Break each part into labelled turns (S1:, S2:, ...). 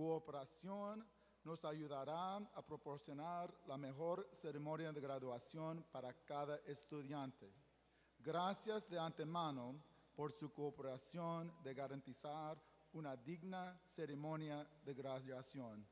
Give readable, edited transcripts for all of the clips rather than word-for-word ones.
S1: cooperación nos ayudará a proporcionar la mejor ceremonia de graduación para cada estudiante. Gracias de antemano por su cooperación de garantizar una digna ceremonia de graduación.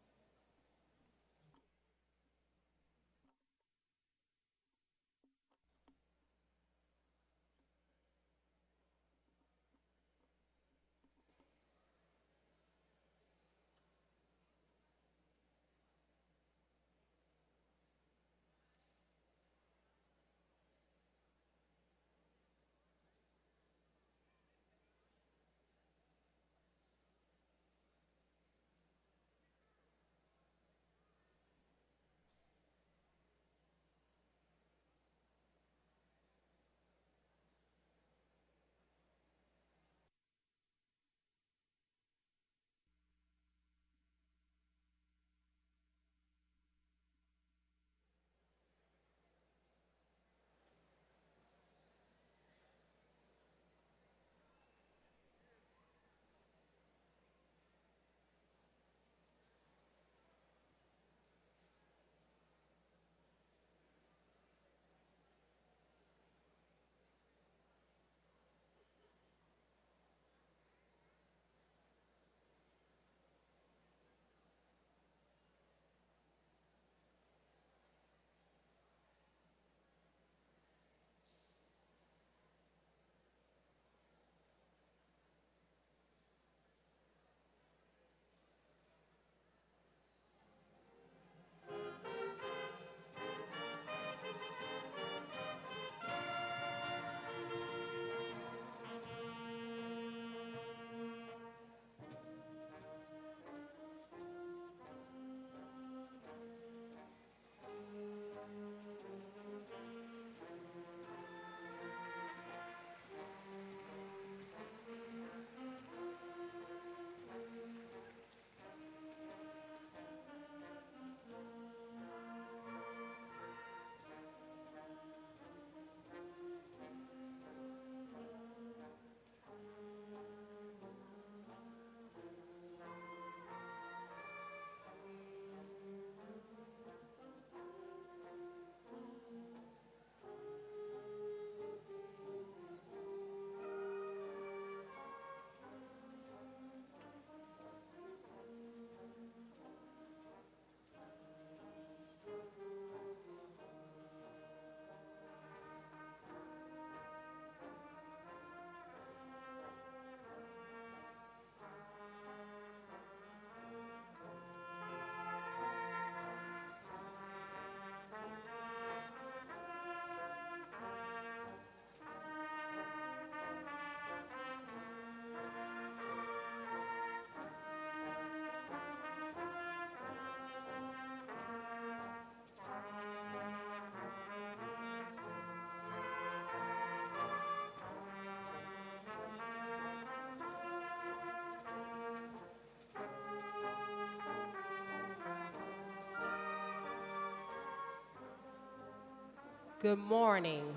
S2: Good morning.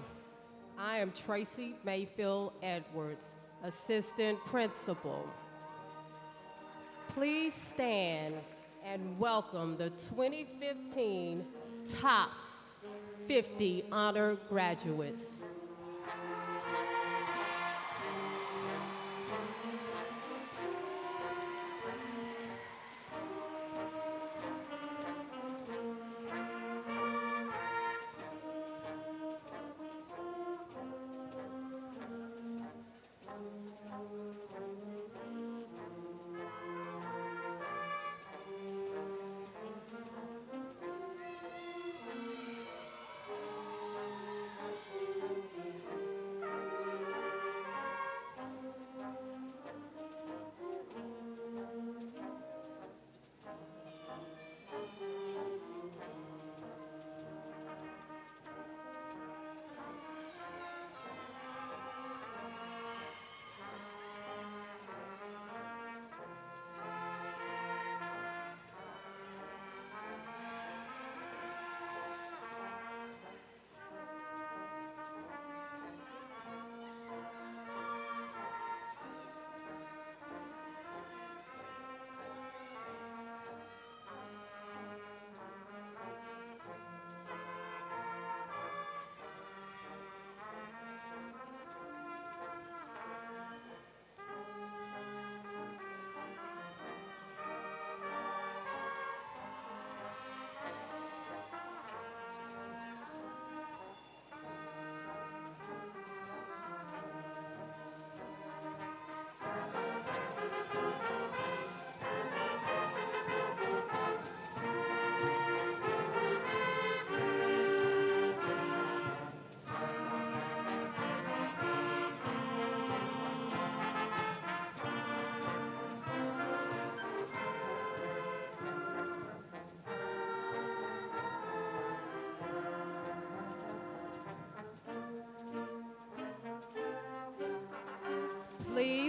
S2: I am Tracy Mayfield Edwards, Assistant Principal. Please stand and welcome the 2015 Top 50 Honor Graduates.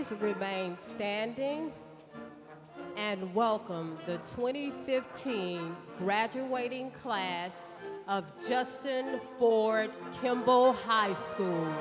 S2: Please remain standing and welcome the 2015 graduating class of Justin Ford Kimball High School.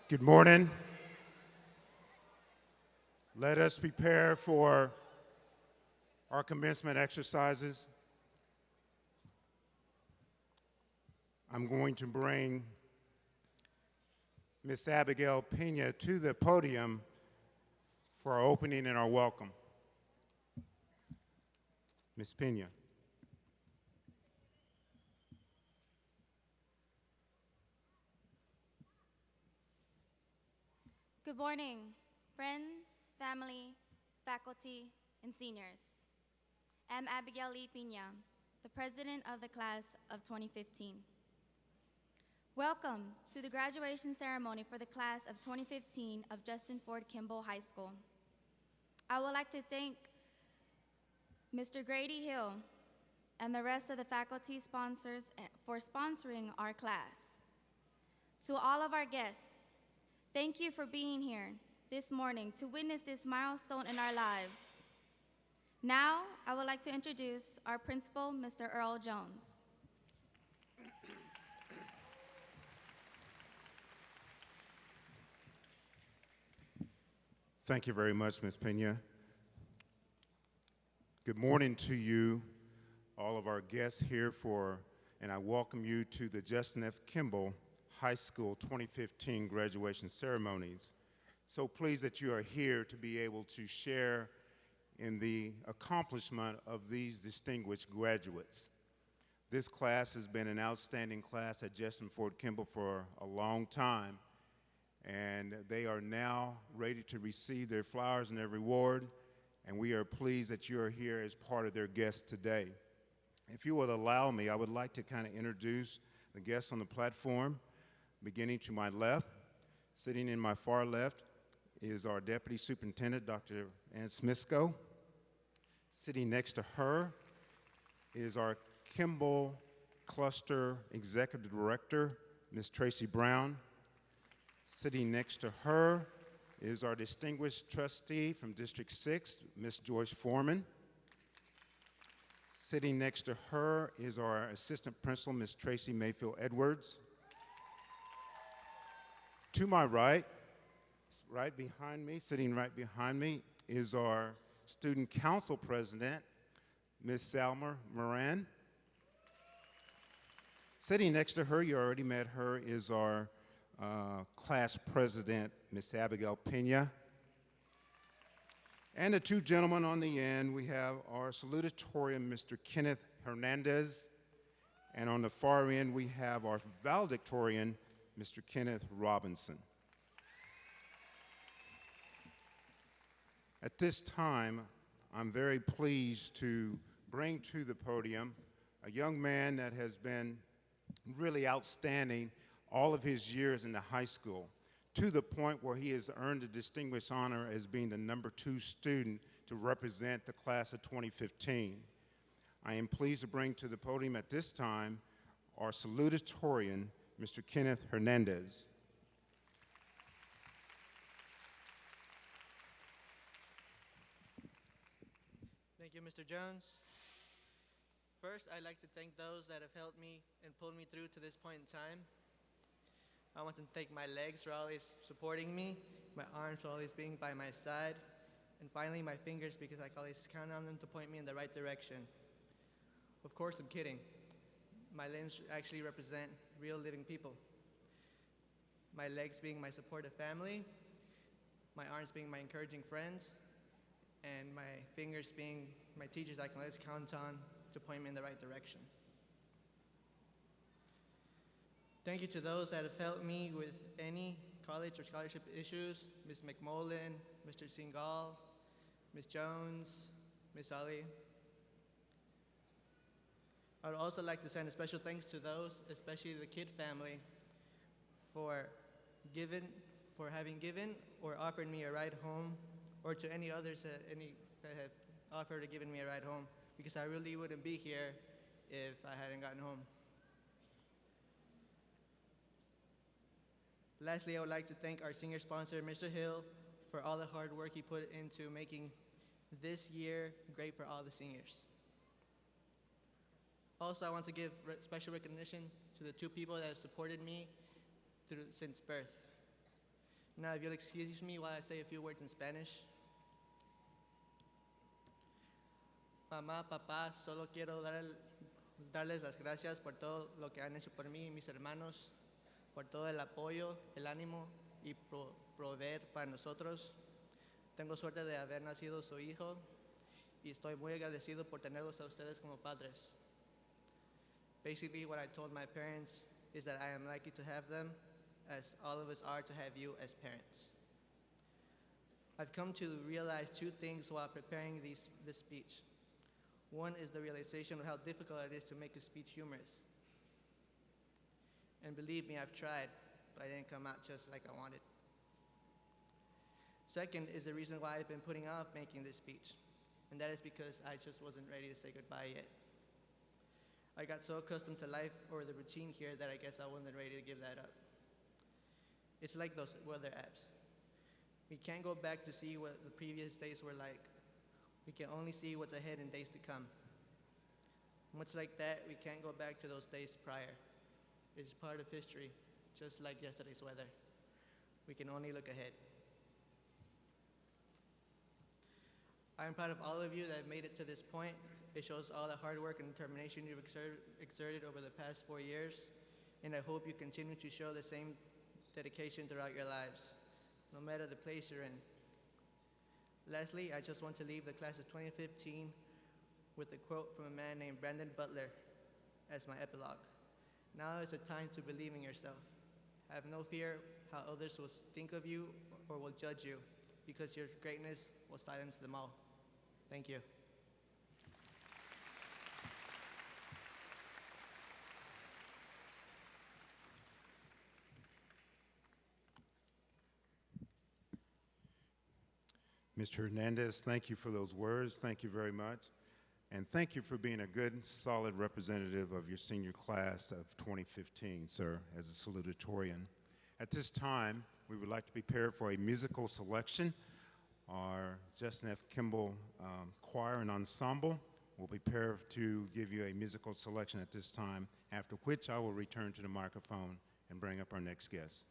S3: Good morning. Let us prepare for our commencement exercises. I'm going to bring Miss Abigail Pena to the podium for our opening and our welcome. Miss Pena.
S4: Good morning, friends, family, faculty, and seniors. I'm Abigail Lee Pena, the president of the class of 2015. Welcome to the graduation ceremony for the class of 2015 of Justin Ford Kimball High School. I would like to thank Mr. Grady Hill and the rest of the faculty sponsors for sponsoring our class. To all of our guests, thank you for being here this morning to witness this milestone in our lives. Now, I would like to introduce our principal, Mr. Earl Jones.
S3: Thank you very much, Ms. Pena. Good morning to you, all of our guests here and I welcome you to the Justin F. Kimball High School 2015 graduation ceremonies. So pleased that you are here to be able to share in the accomplishment of these distinguished graduates. This class has been an outstanding class at Justin Ford Kimball for a long time, and they are now ready to receive their flowers and their reward, and we are pleased that you are here as part of their guests today. If you would allow me, I would like to kind of introduce the guests on the platform. Beginning to my left, sitting in my far left, is our Deputy Superintendent, Dr. Ann Smisko. Sitting next to her is our Kimball Cluster Executive Director, Ms. Tracy Brown. Sitting next to her is our distinguished trustee from District 6, Ms. Joyce Foreman. Sitting next to her is our Assistant Principal, Ms. Tracy Mayfield Edwards. To my right, sitting right behind me, is our Student Council President, Ms. Salma Moran. Sitting next to her, you already met her, is our Class President, Ms. Abigail Pena. And the two gentlemen on the end, we have our salutatorian, Mr. Kenneth Hernandez. And on the far end, we have our valedictorian, Mr. Kenneth Robinson. At this time, I'm very pleased to bring to the podium a young man that has been really outstanding all of his years in the high school, to the point where he has earned the distinguished honor as being the #2 student to represent the class of 2015. I am pleased to bring to the podium at this time our salutatorian, Mr. Kenneth Hernandez.
S5: Thank you, Mr. Jones. First, I'd like to thank those that have helped me and pulled me through to this point in time. I want to thank my legs for always supporting me, my arms for always being by my side, and finally my fingers because I can always count on them to point me in the right direction. Of course, I'm kidding. My limbs actually represent real living people. My legs being my supportive family, my arms being my encouraging friends, and my fingers being my teachers I can always count on to point me in the right direction. Thank you to those that have helped me with any college or scholarship issues, Ms. McMullen, Mr. Singal, Ms. Jones, Ms. Ali. I would also like to send a special thanks to those, especially the Kidd family, for having given or offered me a ride home, or to any others that have offered or given me a ride home, because I really wouldn't be here if I hadn't gotten home. Lastly, I would like to thank our senior sponsor, Mr. Hill, for all the hard work he put into making this year great for all the seniors. Also, I want to give special recognition to the two people that have supported me since birth. Now, if you'll excuse me while I say a few words in Spanish. Mamá, papá, solo quiero darles las gracias por todo lo que han hecho por mí y mis hermanos, por todo el apoyo, el ánimo y proveer para nosotros. Tengo suerte de haber nacido su hijo y estoy muy agradecido por tenerlos a ustedes como padres. Basically, what I told my parents is that I am lucky to have them, as all of us are to have you as parents. I've come to realize two things while preparing this speech. One is the realization of how difficult it is to make a speech humorous. And believe me, I've tried, but it didn't come out just like I wanted. Second is the reason why I've been putting off making this speech, and that is because I just wasn't ready to say goodbye yet. I got so accustomed to life or the routine here that I guess I wasn't ready to give that up. It's like those weather apps. We can't go back to see what the previous days were like. We can only see what's ahead in days to come. Much like that, we can't go back to those days prior. It's part of history, just like yesterday's weather. We can only look ahead. I'm proud of all of you that have made it to this point. It shows all the hard work and determination you've exerted over the past 4 years, and I hope you continue to show the same dedication throughout your lives, no matter the place you're in. Lastly, I just want to leave the class of 2015 with a quote from a man named Brandon Butler as my epilogue. Now is the time to believe in yourself. Have no fear how others will think of you or will judge you, because your greatness will silence them all. Thank you.
S3: Mr. Hernandez, thank you for those words. Thank you very much. And thank you for being a good, solid representative of your senior class of 2015, sir, as a salutatorian. At this time, we would like to prepare for a musical selection. Our Justin F. Kimball Choir and Ensemble will prepare to give you a musical selection at this time, after which I will return to the microphone and bring up our next guest.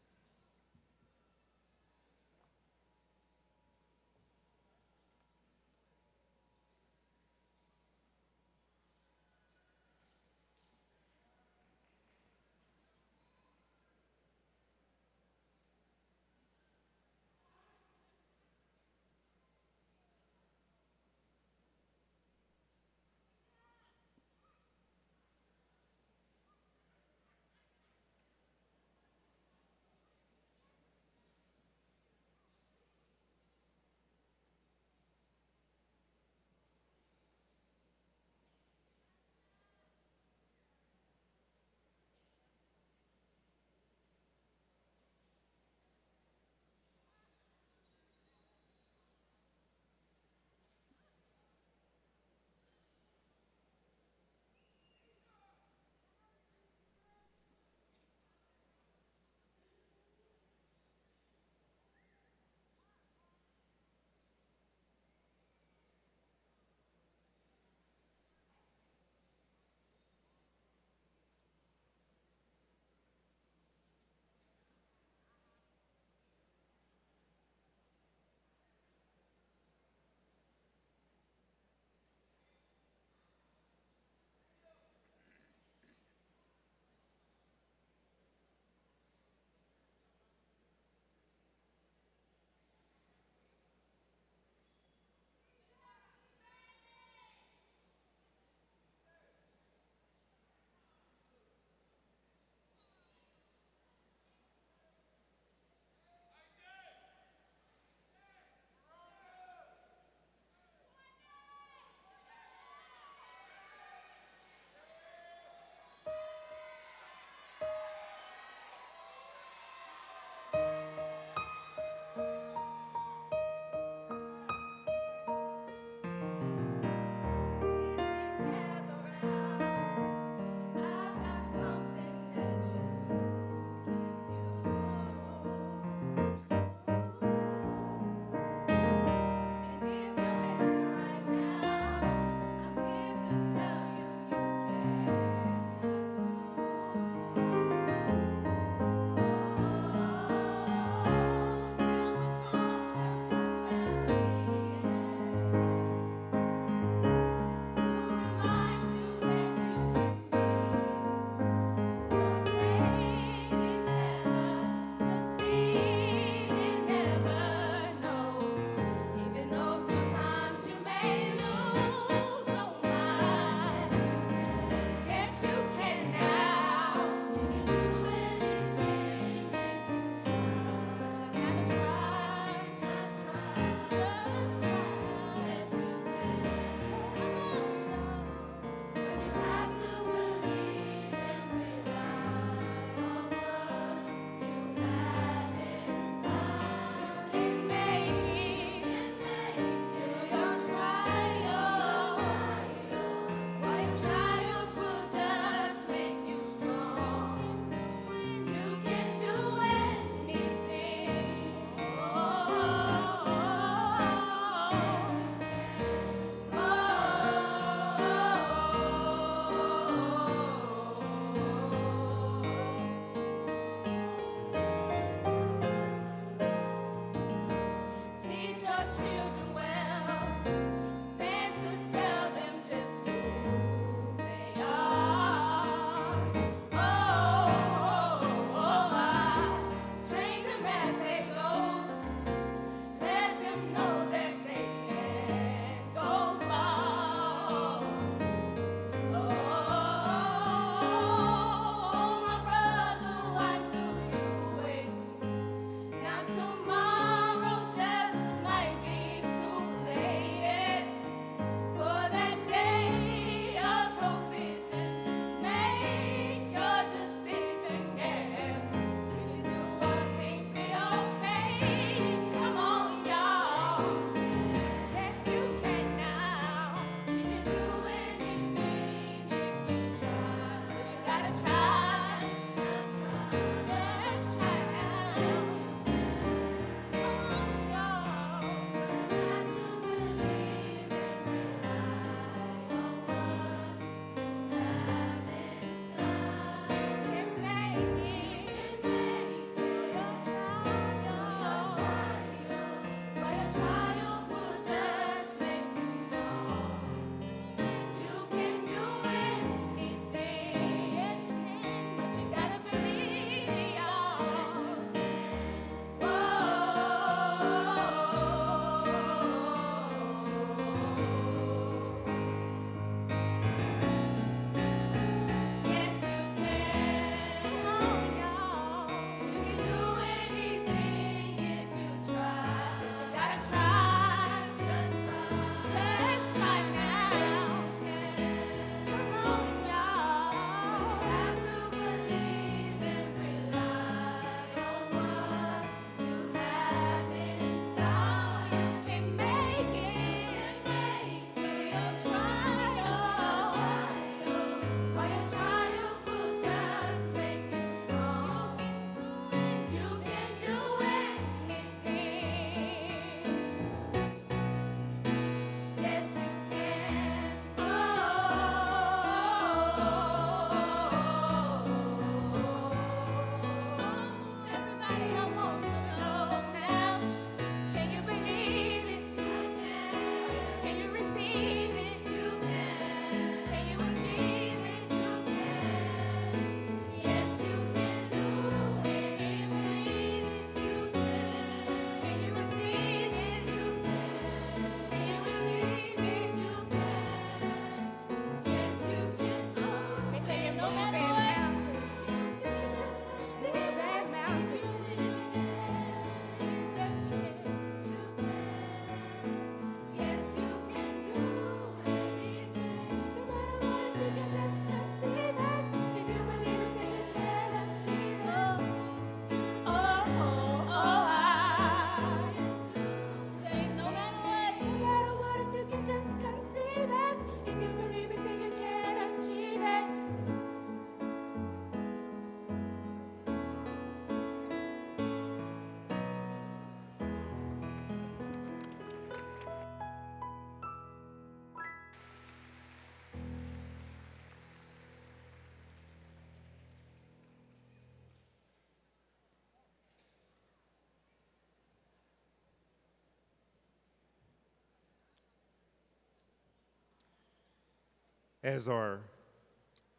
S3: As our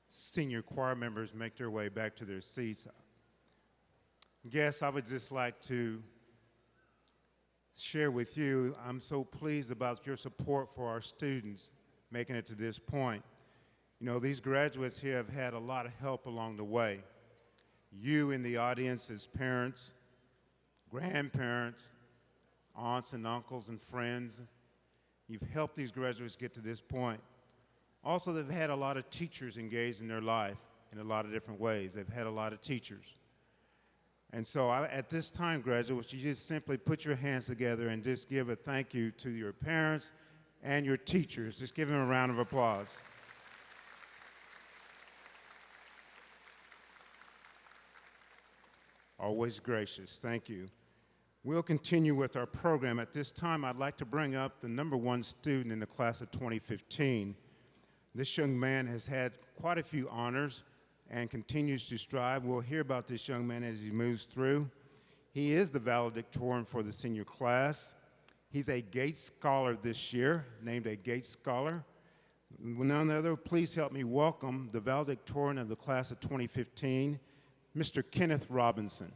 S3: senior choir members make their way back to their seats, guests, I would just like to share with you, I'm so pleased about your support for our students making it to this point. You know, these graduates here have had a lot of help along the way. You in the audience as parents, grandparents, aunts and uncles and friends, you've helped these graduates get to this point. Also, they've had a lot of teachers engaged in their life in a lot of different ways. They've had a lot of teachers. And so at this time, graduates, you just simply put your hands together and just give a thank you to your parents and your teachers. Just give them a round of applause. Always gracious. Thank you. We'll continue with our program. At this time, I'd like to bring up the #1 student in the class of 2015. This young man has had quite a few honors and continues to strive. We'll hear about this young man as he moves through. He is the valedictorian for the senior class. He's a Gates Scholar this year, named a Gates Scholar. None other, please help me welcome the valedictorian of the class of 2015, Mr. Kenneth Robinson.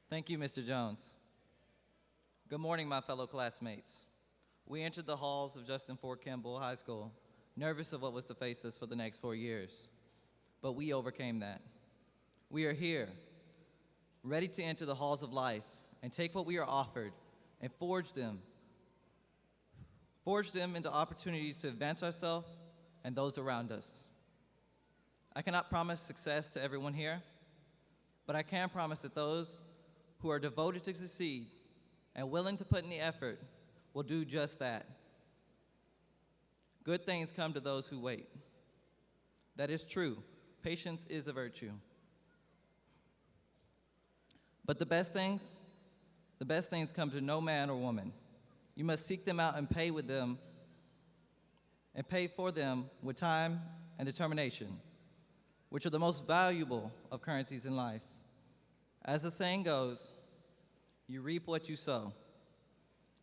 S6: Thank you, Mr. Jones. Good morning, my fellow classmates. We entered the halls of Justin Ford Kimball High School, nervous of what was to face us for the next 4 years. But we overcame that. We are here, ready to enter the halls of life and take what we are offered and forge them into opportunities to advance ourselves and those around us. I cannot promise success to everyone here, but I can promise that those who are devoted to succeed and willing to put in the effort will do just that. Good things come to those who wait. That is true. Patience is a virtue. But the best things come to no man or woman. You must seek them out and pay for them with time and determination, which are the most valuable of currencies in life. As the saying goes, you reap what you sow.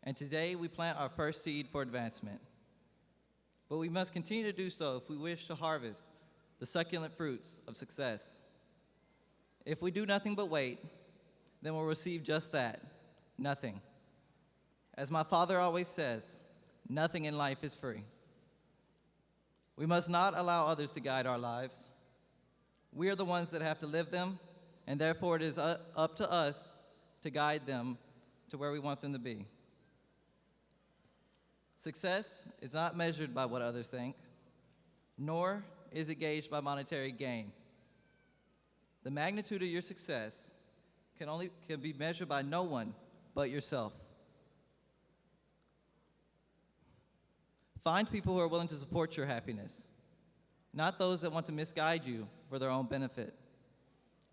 S6: And today we plant our first seed for advancement. But we must continue to do so if we wish to harvest the succulent fruits of success. If we do nothing but wait, then we'll receive just that, nothing. As my father always says, nothing in life is free. We must not allow others to guide our lives. We are the ones that have to live them, and therefore it is up to us to guide them to where we want them to be. Success is not measured by what others think, nor is it gauged by monetary gain. The magnitude of your success can be measured by no one but yourself. Find people who are willing to support your happiness, not those that want to misguide you for their own benefit.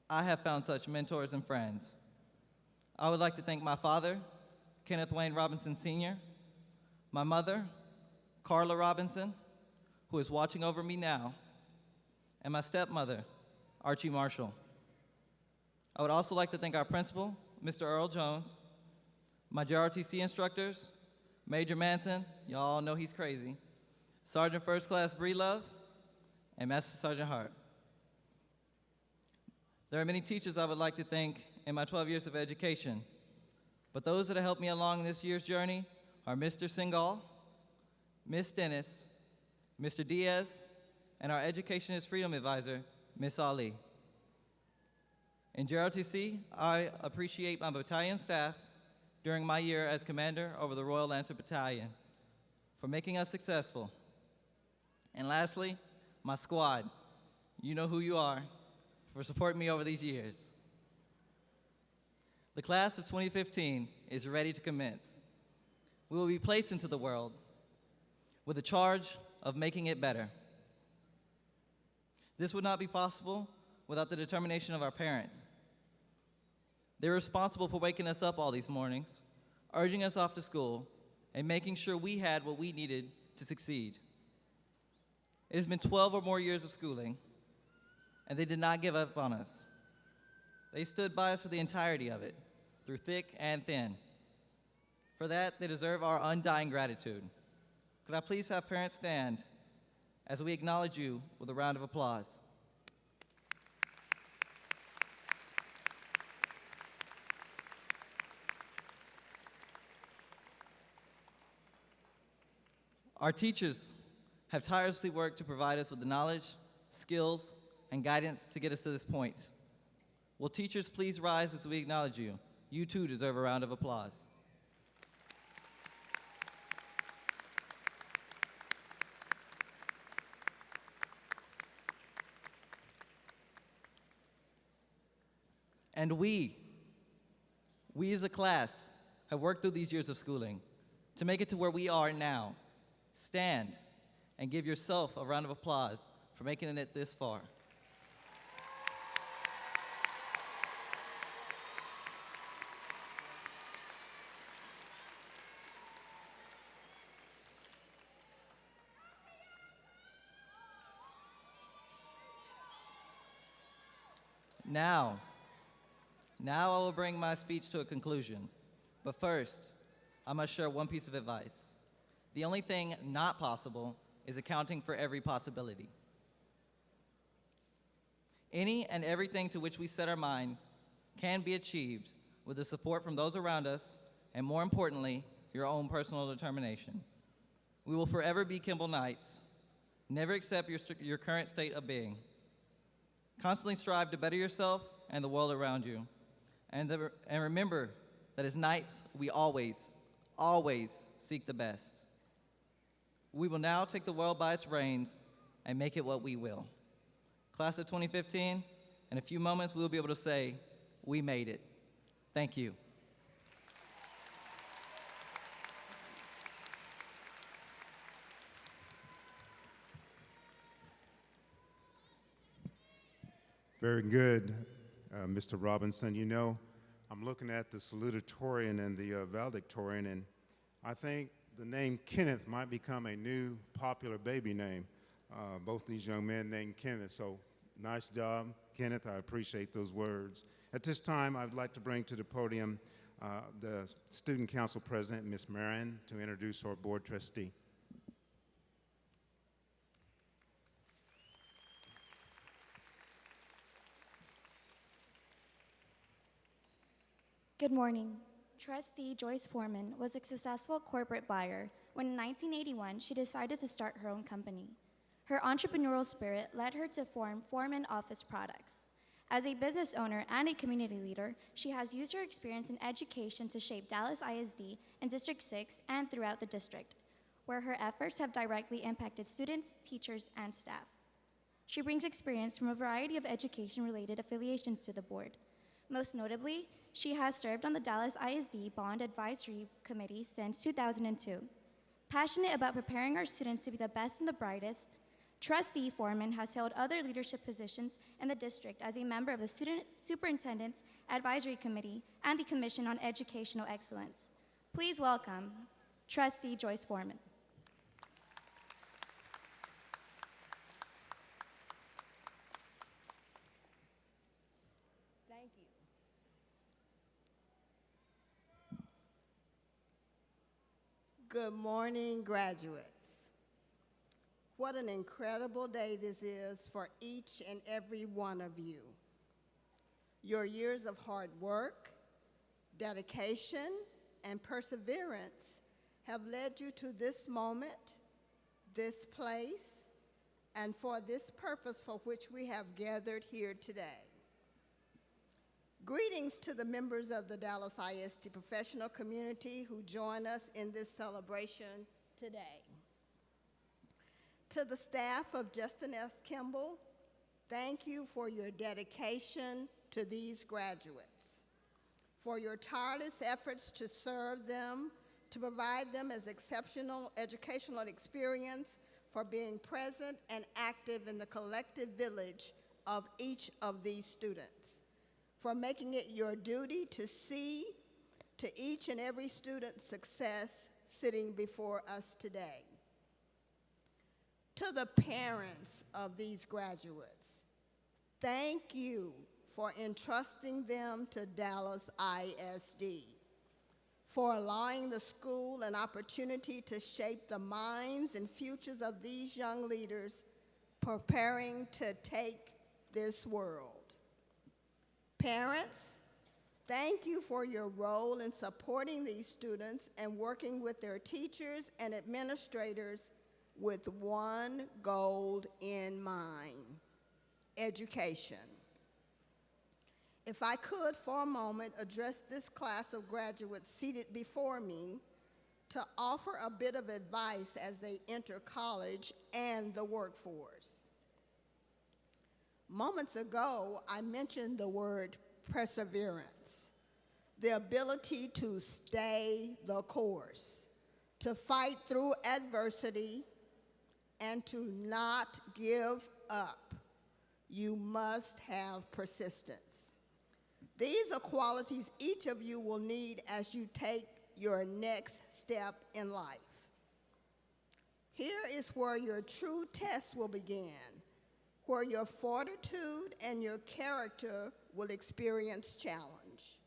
S6: I have found such mentors and friends. I would like to thank my father, Kenneth Wayne Robinson Sr., my mother, Carla Robinson, who is watching over me now, and my stepmother, Archie Marshall. I would also like to thank our principal, Mr. Earl Jones, my JROTC instructors, Major Manson, y'all know he's crazy, Sergeant First Class Bree Love, and Master Sergeant Hart. There are many teachers I would like to thank in my 12 years of education, but those that have helped me along this year's journey are Mr. Singal, Miss Dennis, Mr. Diaz, and our Educationist Freedom Advisor, Miss Ali. In JROTC, I appreciate my battalion staff during my year as commander over the Royal Lancer Battalion for making us successful. And lastly, my squad, you know who you are, for supporting me over these years. The class of 2015 is ready to commence. We will be placed into the world with the charge of making it better. This would not be possible without the determination of our parents. They're responsible for waking us up all these mornings, urging us off to school, and making sure we had what we needed to succeed. It has been 12 or more years of schooling, and they did not give up on us. They stood by us for the entirety of it, through thick and thin. For that, they deserve our undying gratitude. Could I please have parents stand as we acknowledge you with a round of applause? Our teachers have tirelessly worked to provide us with the knowledge, skills, and guidance to get us to this point. Will teachers please rise as we acknowledge you? You too deserve a round of applause. And we as a class have worked through these years of schooling to make it to where we are now. Stand and give yourself a round of applause for making it this far. Now I will bring my speech to a conclusion. But first, I must share one piece of advice. The only thing not possible is accounting for every possibility. Any and everything to which we set our mind can be achieved with the support from those around us, and more importantly, your own personal determination. We will forever be Kimball Knights. Never accept your current state of being. Constantly strive to better yourself and the world around you. And remember that as Knights, we always seek the best. We will now take the world by its reins and make it what we will. Class of 2015, in a few moments, we will be able to say, we made it. Thank you.
S3: Very good, Mr. Robinson. You know, I'm looking at the salutatorian and the valedictorian, and I think the name Kenneth might become a new popular baby name. Both these young men named Kenneth, so nice job, Kenneth. I appreciate those words. At this time, I'd like to bring to the podium the Student Council President, Ms. Marion, to introduce our board trustee.
S4: Good morning. Trustee Joyce Foreman was a successful corporate buyer when in 1981 she decided to start her own company. Her entrepreneurial spirit led her to form Foreman Office Products. As a business owner and a community leader, she has used her experience in education to shape Dallas ISD in District 6 and throughout the district, where her efforts have directly impacted students, teachers, and staff. She brings experience from a variety of education-related affiliations to the board. Most notably, she has served on the Dallas ISD Bond Advisory Committee since 2002. Passionate about preparing our students to be the best and the brightest, Trustee Foreman has held other leadership positions in the district as a member of the Student Superintendent's Advisory Committee and the Commission on Educational Excellence. Please welcome Trustee Joyce Foreman.
S7: Thank you. Good morning, graduates. What an incredible day this is for each and every one of you. Your years of hard work, dedication, and perseverance have led you to this moment, this place, and for this purpose for which we have gathered here today. Greetings to the members of the Dallas ISD professional community who join us in this celebration today. To the staff of Justin F. Kimball, thank you for your dedication to these graduates, for your tireless efforts to serve them, to provide them as exceptional educational experience, for being present and active in the collective village of each of these students, for making it your duty to see to each and every student's success sitting before us today. To the parents of these graduates, thank you for entrusting them to Dallas ISD, for allowing the school an opportunity to shape the minds and futures of these young leaders preparing to take this world. Parents, thank you for your role in supporting these students and working with their teachers and administrators with one goal in mind: education. If I could for a moment address this class of graduates seated before me to offer a bit of advice as they enter college and the workforce. Moments ago, I mentioned the word perseverance, the ability to stay the course, to fight through adversity, and to not give up. You must have persistence. These are qualities each of you will need as you take your next step in life. Here is where your true test will begin, where your fortitude and your character will experience challenge.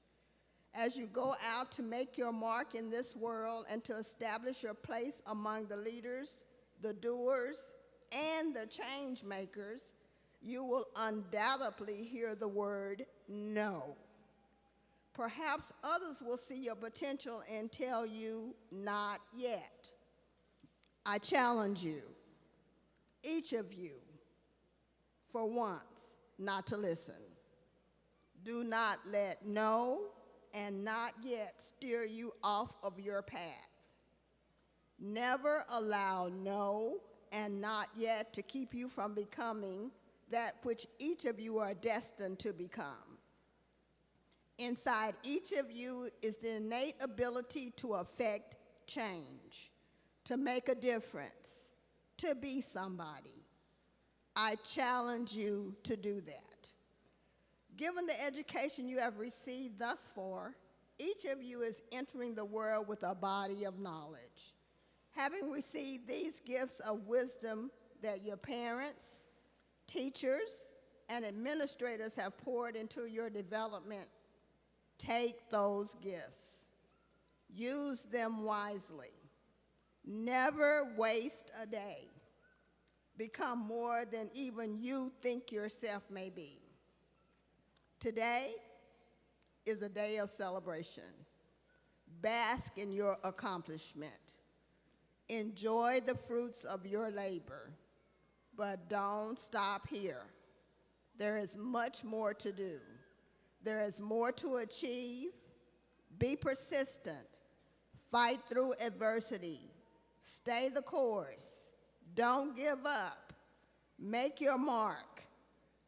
S7: As you go out to make your mark in this world and to establish your place among the leaders, the doers, and the change makers, you will undoubtedly hear the word no. Perhaps others will see your potential and tell you not yet. I challenge you, each of you, for once, not to listen. Do not let no and not yet steer you off of your path. Never allow no and not yet to keep you from becoming that which each of you are destined to become. Inside each of you is the innate ability to affect change, to make a difference, to be somebody. I challenge you to do that. Given the education you have received thus far, each of you is entering the world with a body of knowledge. Having received these gifts of wisdom that your parents, teachers, and administrators have poured into your development, take those gifts. Use them wisely. Never waste a day. Become more than even you think yourself may be. Today is a day of celebration. Bask in your accomplishment. Enjoy the fruits of your labor. But don't stop here. There is much more to do. There is more to achieve. Be persistent. Fight through adversity. Stay the course. Don't give up. Make your mark.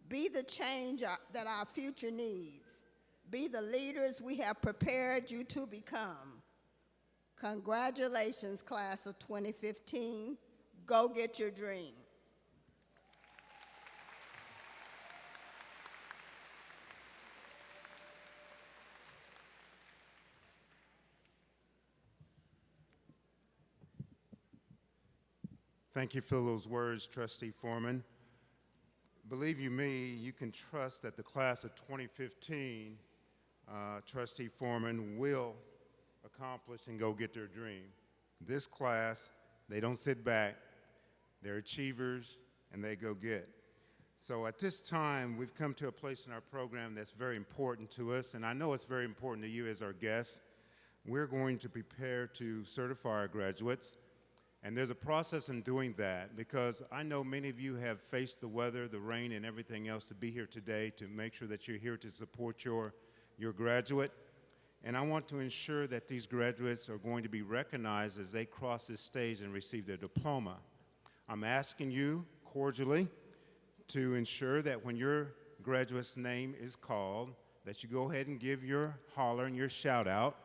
S7: Be the change that our future needs. Be the leaders we have prepared you to become. Congratulations, class of 2015. Go get your dream.
S3: Thank you for those words, Trustee Foreman. Believe you me, you can trust that the class of 2015, Trustee Foreman, will accomplish and go get their dream. This class, they don't sit back, they're achievers, and they go get. So at this time, we've come to a place in our program that's very important to us, and I know it's very important to you as our guests. We're going to prepare to certify our graduates. And there's a process in doing that because I know many of you have faced the weather, the rain, and everything else to be here today to make sure that you're here to support your graduate. And I want to ensure that these graduates are going to be recognized as they cross this stage and receive their diploma. I'm asking you cordially to ensure that when your graduate's name is called, that you go ahead and give your holler and your shout out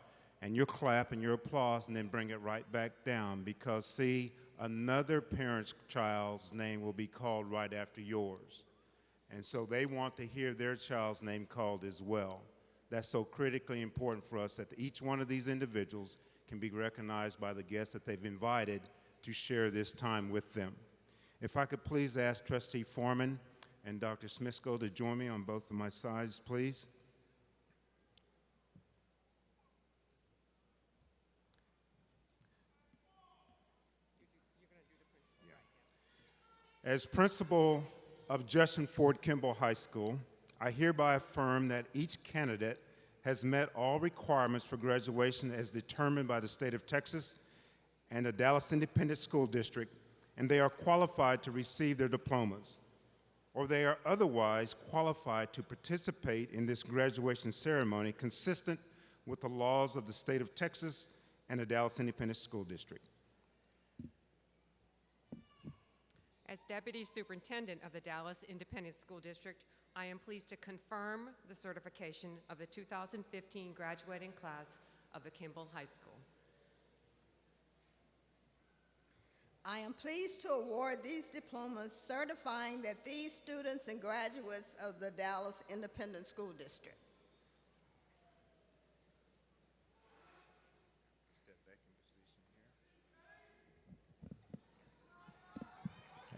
S3: and your clap and your applause, and then bring it right back down because, see, another parent's child's name will be called right after yours. And so they want to hear their child's name called as well. That's so critically important for us that each one of these individuals can be recognized by the guests that they've invited to share this time with them. If I could please ask Trustee Foreman and Dr. Smisko to join me on both of my sides, please. As principal of Justin Ford Kimball High School, I hereby affirm that each candidate has met all requirements for graduation as determined by the state of Texas and the Dallas Independent School District, and they are qualified to receive their diplomas, or they are otherwise qualified to participate in this graduation ceremony consistent with the laws of the state of Texas and the Dallas Independent School District.
S8: As Deputy Superintendent of the Dallas Independent School District, I am pleased to confirm the certification of the 2015 graduating class of the Kimball High School.
S7: I am pleased to award these diplomas certifying that these students and graduates of the Dallas Independent School District.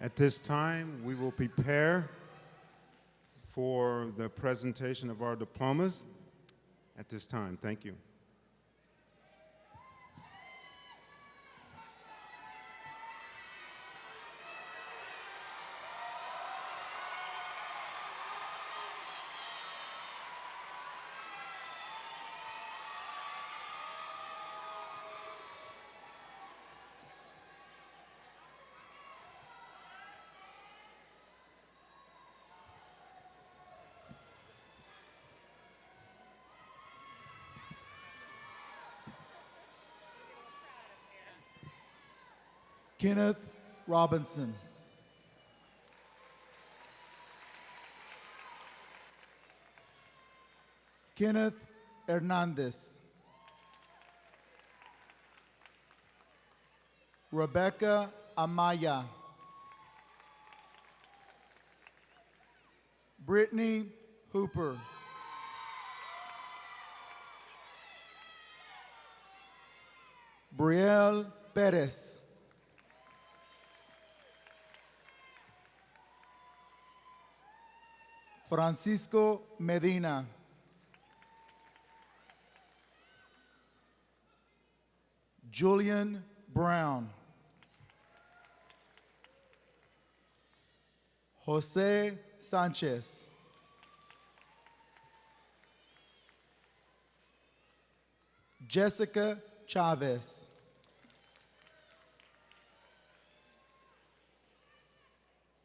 S3: At this time, we will prepare for the presentation of our diplomas. At this time, thank you.
S1: Kenneth Robinson. Kenneth Hernandez. Rebecca Amaya. Brittany Hooper. Brielle Perez. Francisco Medina. Julian Brown. Jose Sanchez. Jessica Chavez.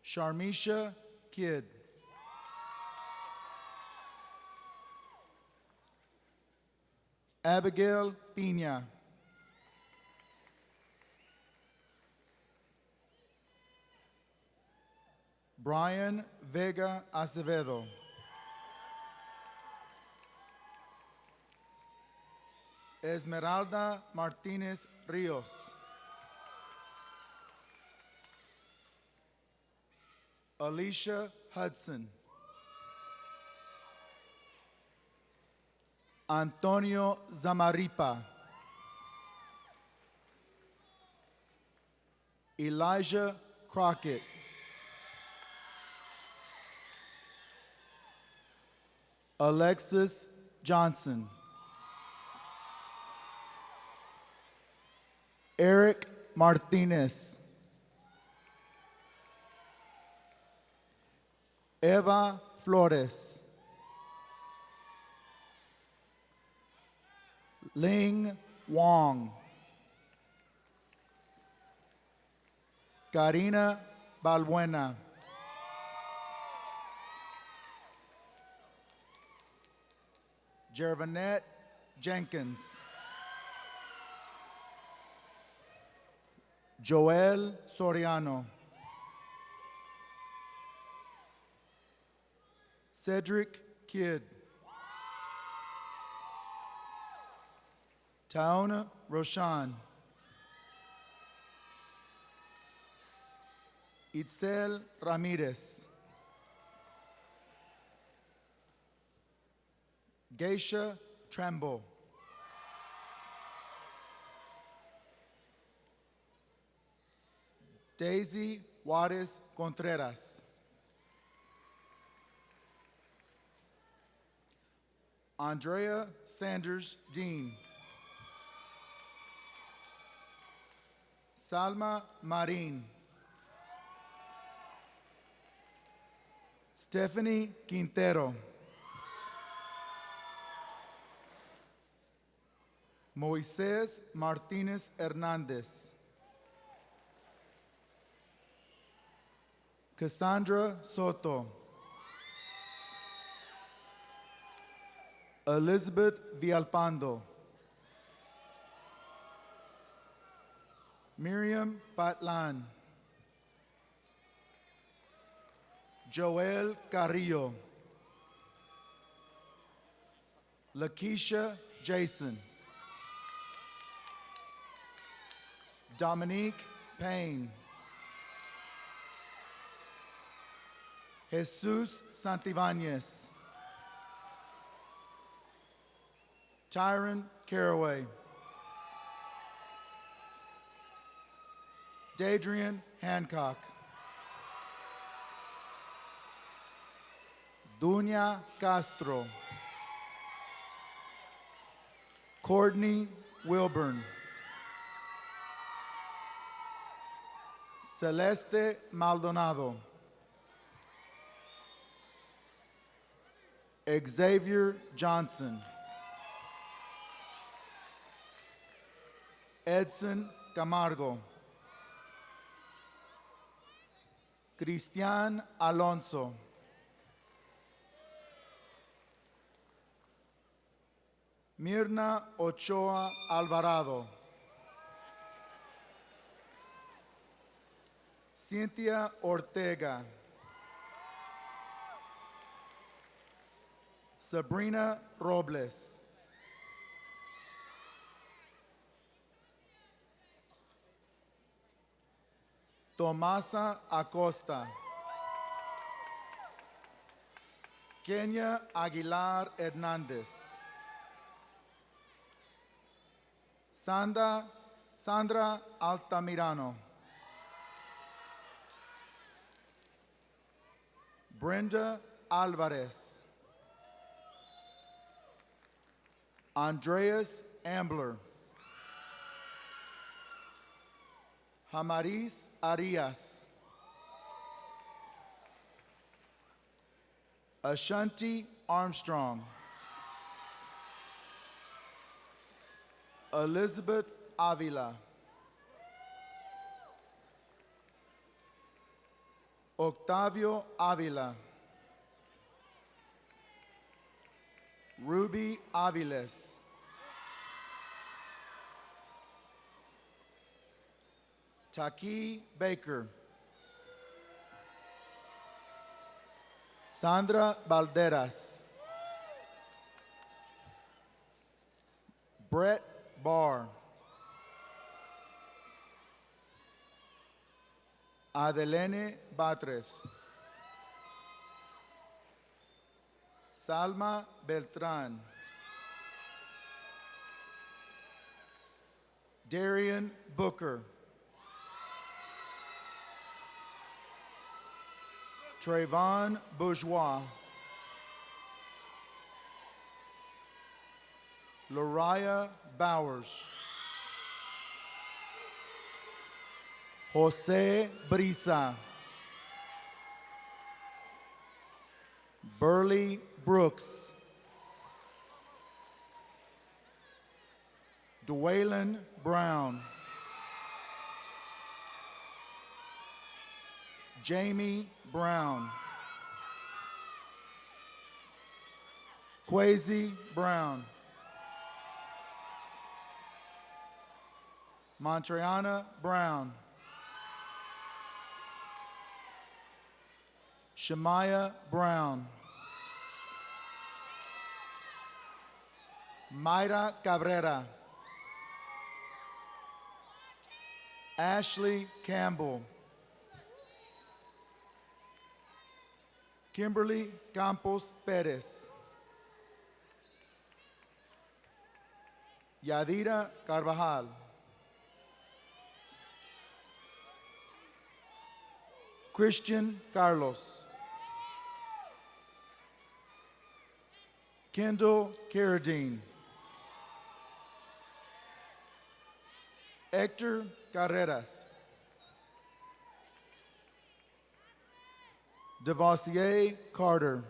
S1: Sharmisha Kidd. Abigail Pina. Brian Vega Acevedo. Esmeralda Martinez Rios. Alicia Hudson. Antonio Zamaripa. Elijah Crockett. Alexis Johnson. Eric Martinez. Eva Flores. Ling Wong. Karina Balbuena. Jervanette Jenkins. Joel Soriano. Cedric Kidd. Taona Roshan. Itzel Ramirez. Geisha Tremble. Daisy Juarez Contreras. Andrea Sanders Dean. Salma Marin. Stephanie Quintero. Moisés Martínez Hernández. Cassandra Soto. Elizabeth Villalpando. Miriam Patlan. Joel Carrillo. Lakeisha Jason. Dominique Payne. Jesus Santibáñez. Tyron Caraway. Dadrian Hancock. Dunya Castro. Courtney Wilburn. Celeste Maldonado. Xavier Johnson. Edson Camargo. Cristian Alonso. Mirna Ochoa Alvarado. Cynthia Ortega. Sabrina Robles. Tomasa Acosta. Kenya Aguilar Hernández. Sandra Altamirano. Brenda Alvarez. Andreas Ambler. Jamaris Arias. Ashanti Armstrong. Elizabeth Avila. Octavio Avila. Ruby Aviles. Taki Baker. Sandra Balderas. Brett Barr. Adelene Batres. Salma Beltran. Darian Booker. Trayvon Bourgeois. Lariah Bowers. Jose Brisa. Burley Brooks. Dwaylen Brown. Jamie Brown. Quasi Brown. Montriana Brown. Shemaya Brown. Mayra Cabrera. Ashley Campbell. Kimberly Campos Perez. Yadira Carvajal. Christian Carlos. Kendall Carradine. Hector Carreras. Devassier Carter.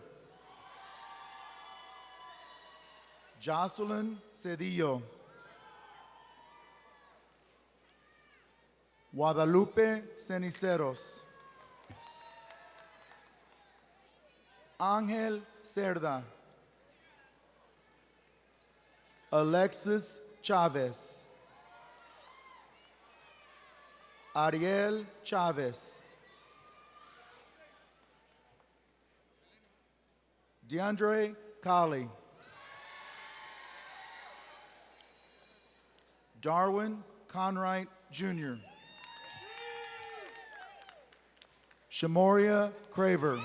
S1: Jocelyn Cedillo. Guadalupe Ceniceros. Ángel Cerda. Alexis Chavez. Ariel Chavez. DeAndre Colley. Darwin Conwright Jr. Shamoria Craver.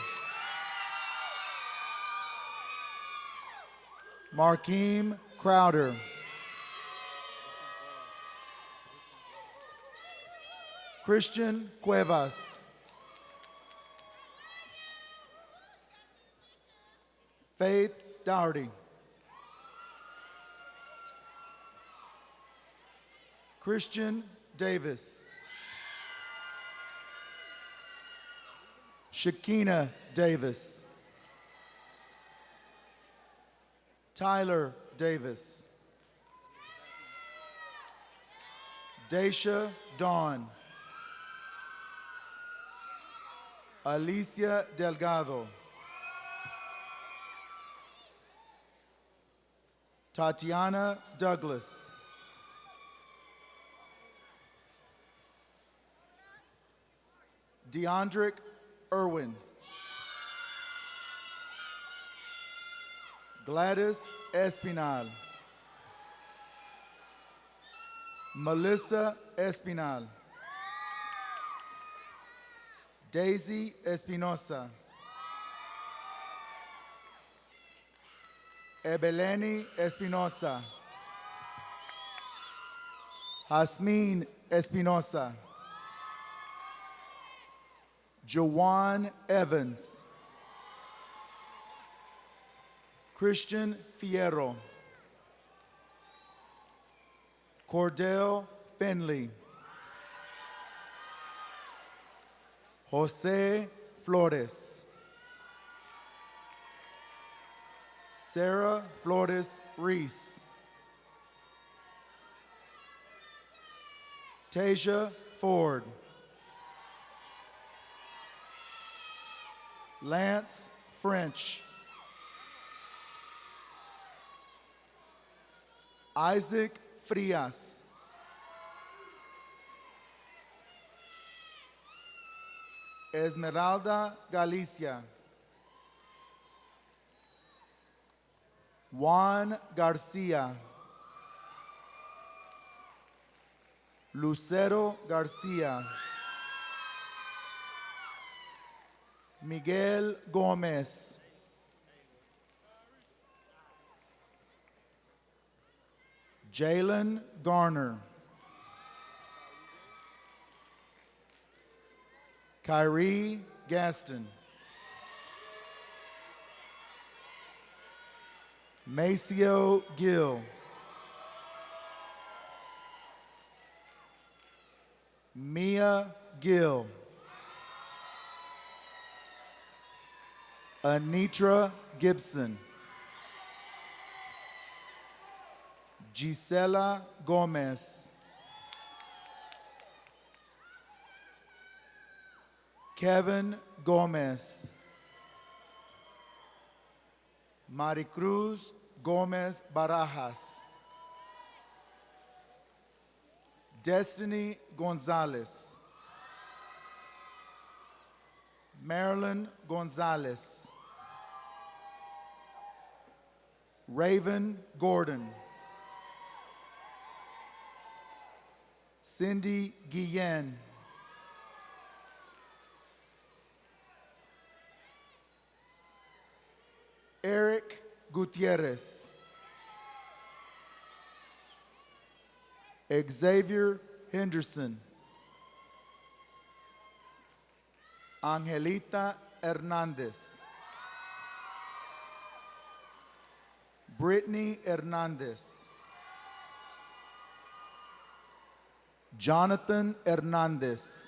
S1: Markeem Crowder. Christian Cuevas. Faith Dougherty. Christian Davis. Shakina Davis. Tyler Davis. Daisha Dawn. Alicia Delgado. Tatiana Douglas. Deandrick Irwin. Gladys Espinal. Melissa Espinal. Daisy Espinosa. Ebeleni Espinosa. Jasmine Espinosa. Jawan Evans. Christian Fierro. Cordell Finley. Jose Flores. Sarah Flores Reese. Tasia Ford. Lance French. Isaac Frias. Esmeralda Galicia. Juan Garcia. Lucero Garcia. Miguel Gomez. Jalen Garner. Kyrie Gaston. Maceo Gill. Mia Gill. Anitra Gibson. Gisela Gomez. Kevin Gomez. Maricruz Gomez Barajas. Destiny Gonzalez. Marilyn Gonzalez. Raven Gordon. Cindy Guillen. Eric Gutierrez. Xavier Henderson. Angelita Hernandez. Brittany Hernandez. Jonathan Hernandez.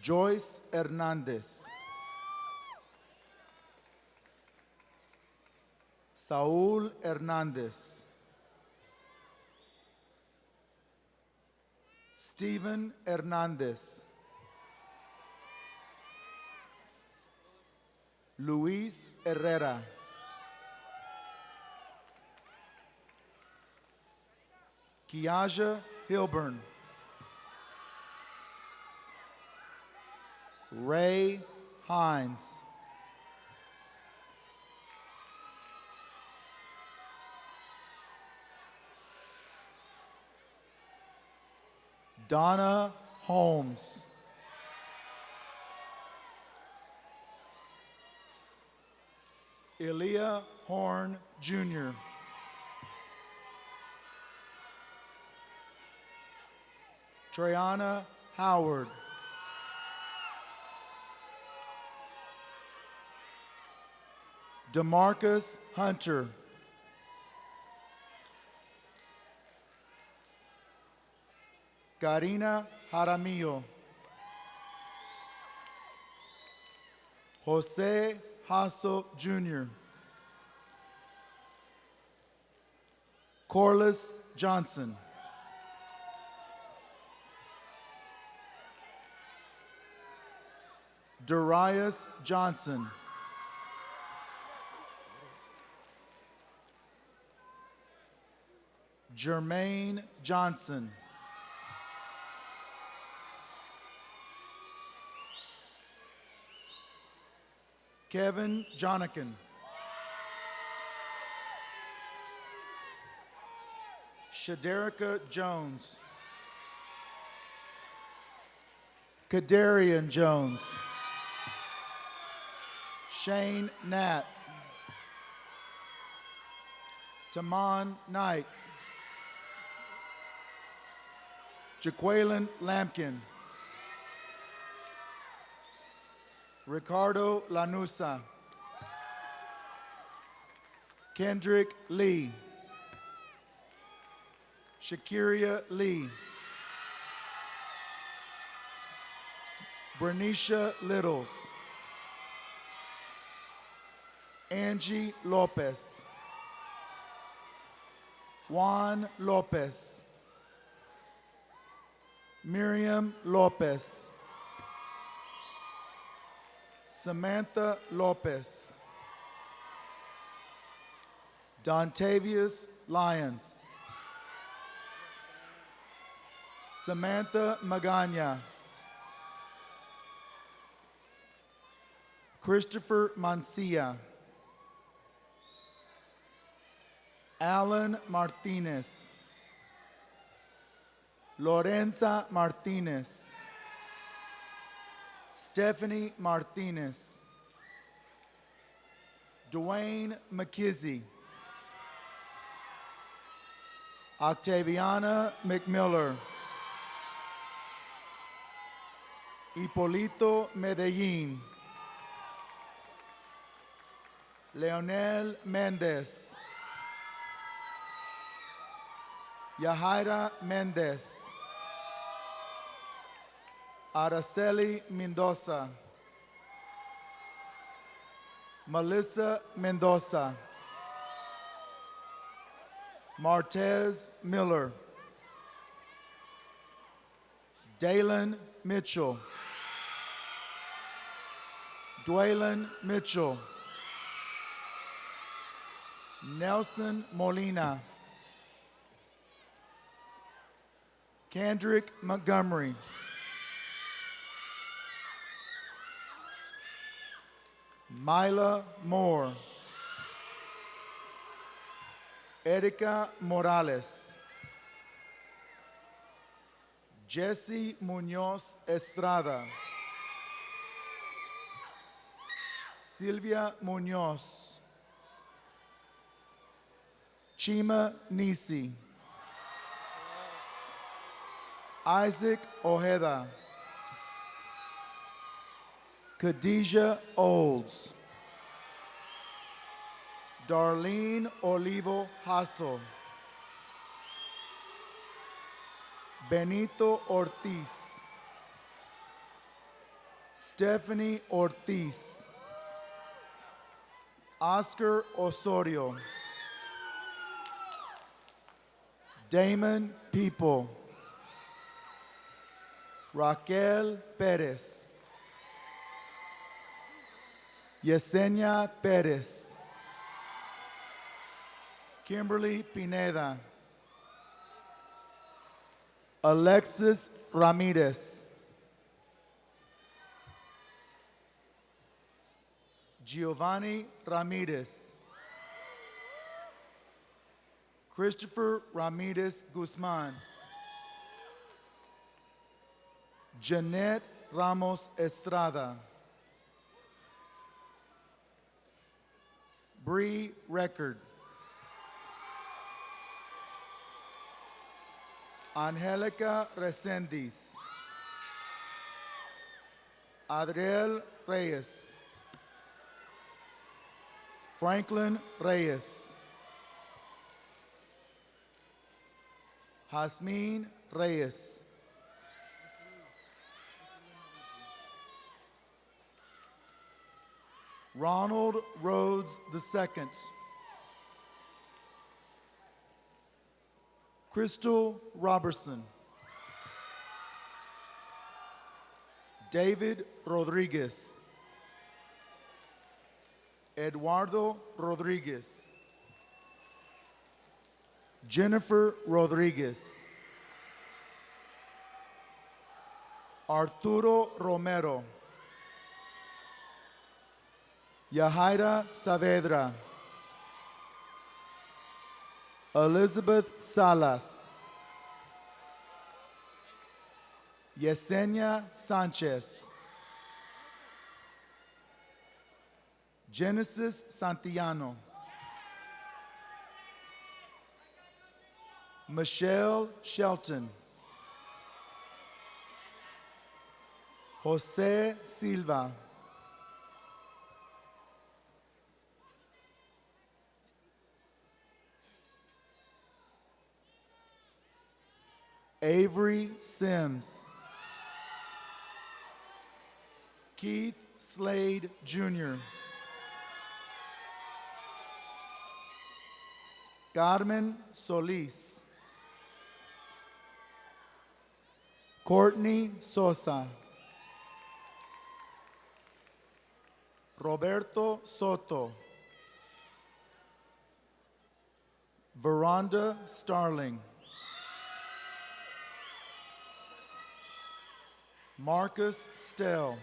S1: Joyce Hernandez. Saúl Hernandez. Stephen Hernandez. Luis Herrera. Kiaja Hilburn. Ray Hines. Donna Holmes. Elia Horn Jr. Triana Howard. DeMarcus Hunter. Karina Jaramillo. Jose Hasso Jr. Corliss Johnson. Darius Johnson. Jermaine Johnson. Kevin Jonikin. Shaderica Jones. Kadarian Jones. Shane Nat. Taman Knight. Jaqueline Lampkin. Ricardo Lanusa. Kendrick Lee. Shakiria Lee. Bernicia Littles. Angie Lopez. Juan Lopez. Miriam Lopez. Samantha Lopez. Dontavius Lyons. Samantha Magana. Christopher Mancia. Alan Martinez. Lorenza Martinez. Stephanie Martinez. Dwayne McKizzy. Octaviana McMiller. Hipolito Medellin. Leonel Mendez. Yahaira Mendez. Araceli Mendoza. Melissa Mendoza. Martez Miller. Dalen Mitchell. Dwaylen Mitchell. Nelson Molina. Kendrick Montgomery. Myla Moore. Erika Morales. Jesse Munoz Estrada. Silvia Munoz. Chima Nisi. Isaac Ojeda. Khadijah Olds. Darlene Olivo Hasso. Benito Ortiz. Stephanie Ortiz, Oscar Osorio, Damon People, Raquel Perez, Yesenia Perez, Kimberly Pineda, Alexis Ramirez, Giovanni Ramirez, Christopher Ramirez Guzman, Jeanette Ramos Estrada, Bree Record, Angelica Resendiz, Adriel Reyes, Franklin Reyes, Jasmine Reyes, Ronald Rhodes II, Crystal Robertson, David Rodriguez, Eduardo Rodriguez, Jennifer Rodriguez, Arturo Romero, Yahaira Saavedra, Elizabeth Salas, Yesenia Sanchez, Genesis Santillano, Michelle Shelton, Jose Silva, Avery Sims, Keith Slade Jr., Carmen Solis, Courtney Sosa, Roberto Soto, Veranda Starling, Marcus Stell,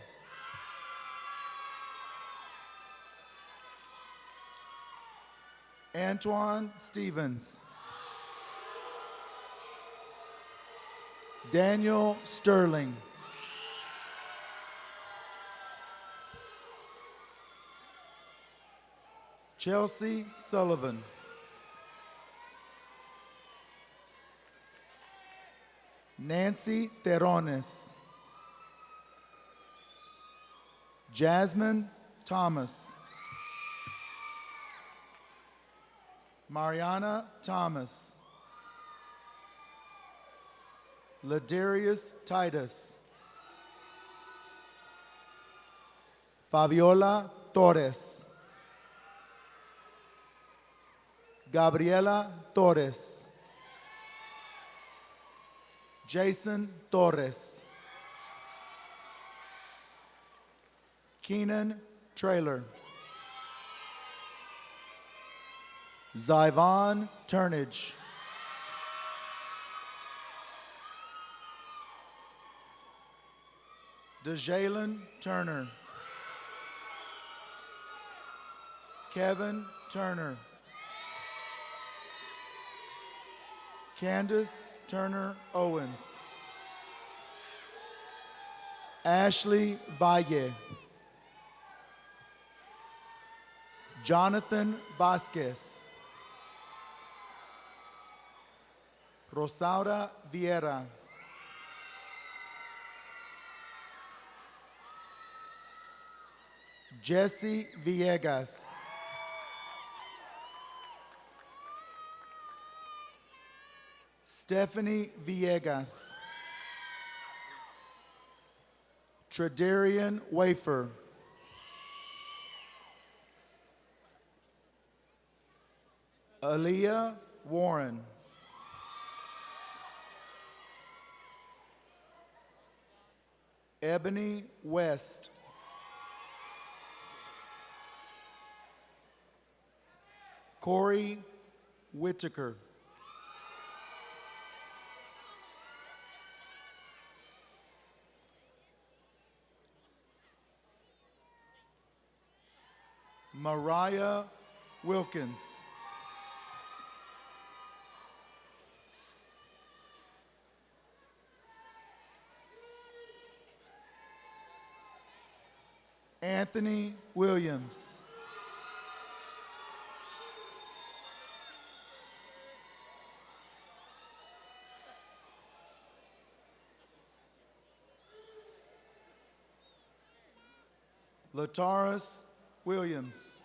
S1: Antoine Stevens, Daniel Sterling, Chelsea Sullivan, Nancy Terrones, Jasmine Thomas, Mariana Thomas, Ladarius Titus, Fabiola Torres, Gabriela Torres, Jason Torres, Keenan Traylor, Zyvon Turnage, DeJalen Turner, Kevin Turner, Candace Turner Owens, Ashley Valle, Jonathan Vasquez, Rosaura Vieira, Jesse Villegas, Stephanie Villegas, Tredarian Wafer. Aaliyah Warren. Ebony West. Corey Whitaker. Mariah Wilkins. Anthony Williams. Lataris Williams.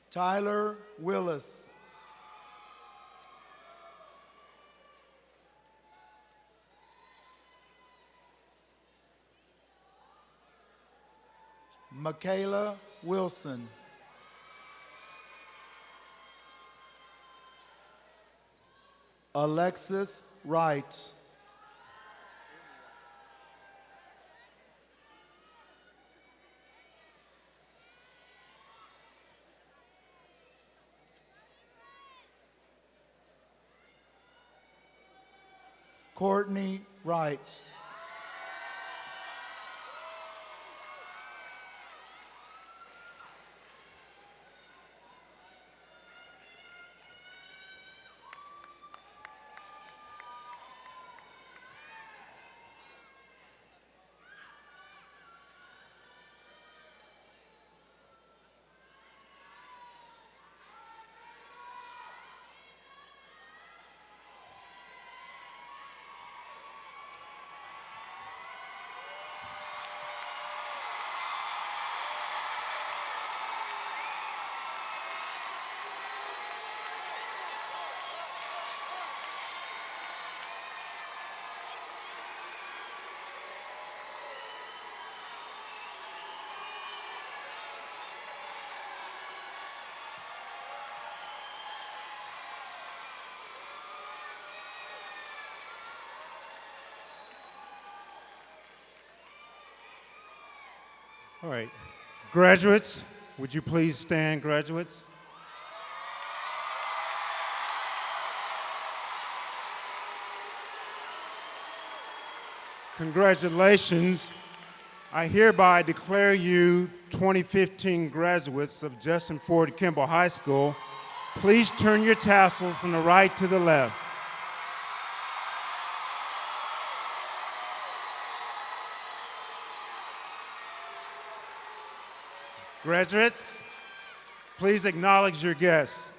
S1: Tyler Willis. Michaela Wilson. Alexis Wright. Courtney Wright.
S3: All right. Graduates, would you please stand, graduates? Congratulations. I hereby declare you 2015 graduates of Justin Ford Kimball High School. Please turn your tassel from the right to the left. Graduates, please acknowledge your guests.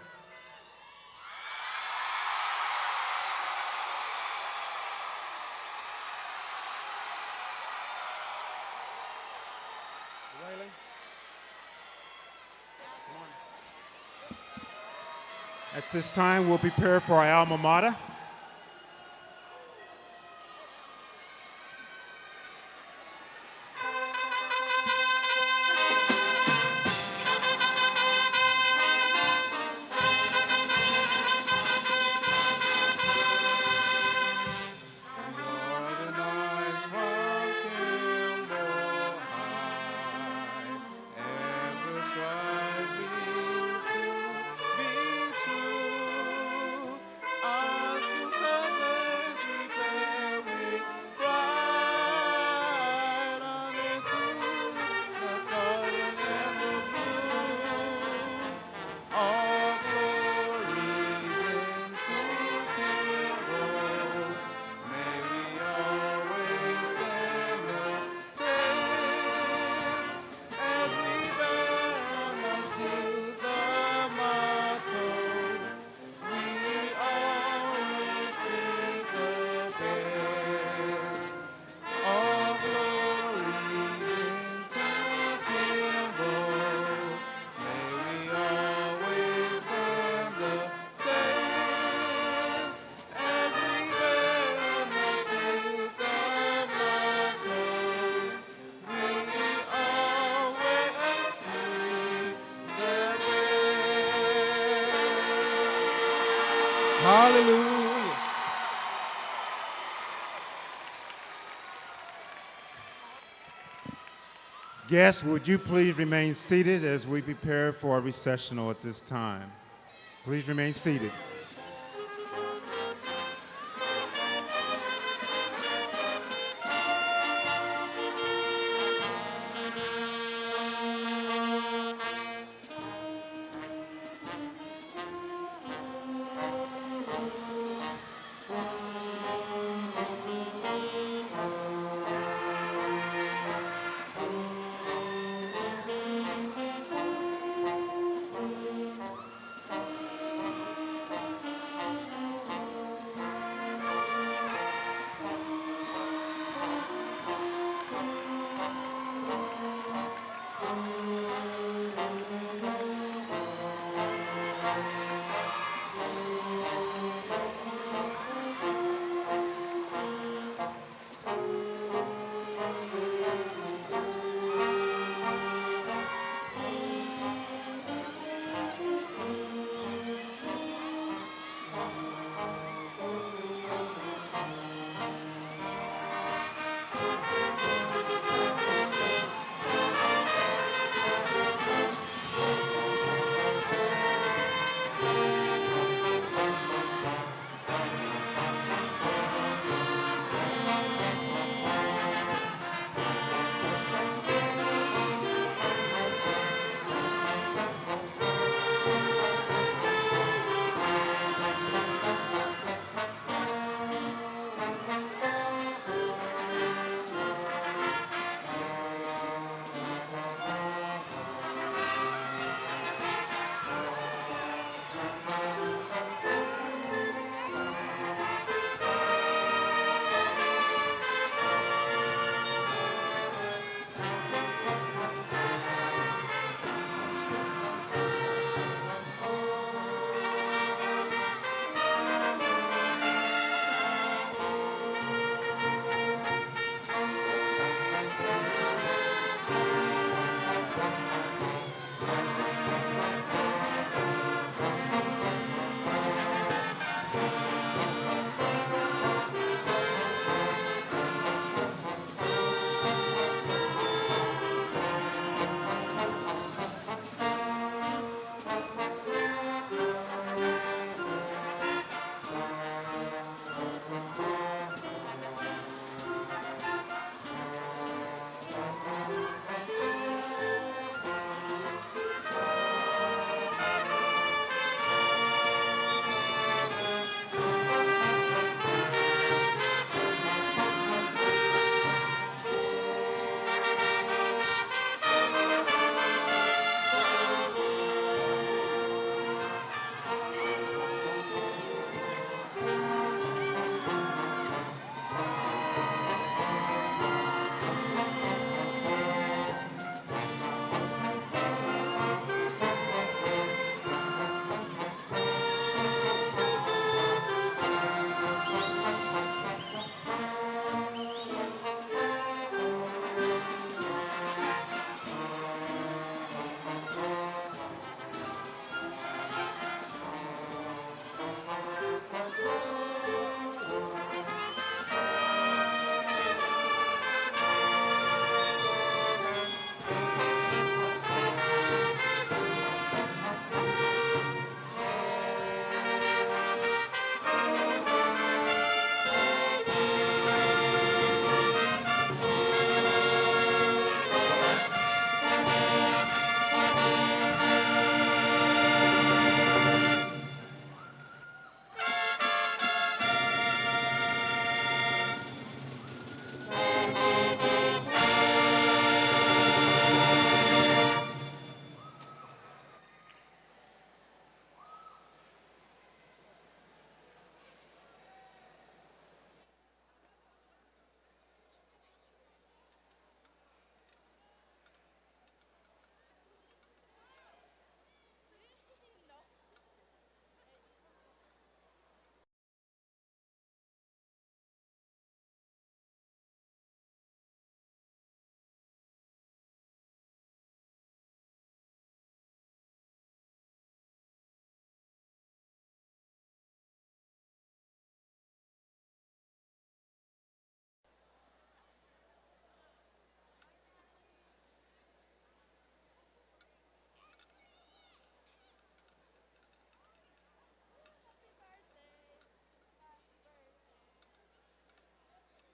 S3: At this time, we'll prepare for our alma mater. Striving to be true, us Hallelujah. Guests, would you please remain seated as we prepare for our recessional at this time? Please remain seated.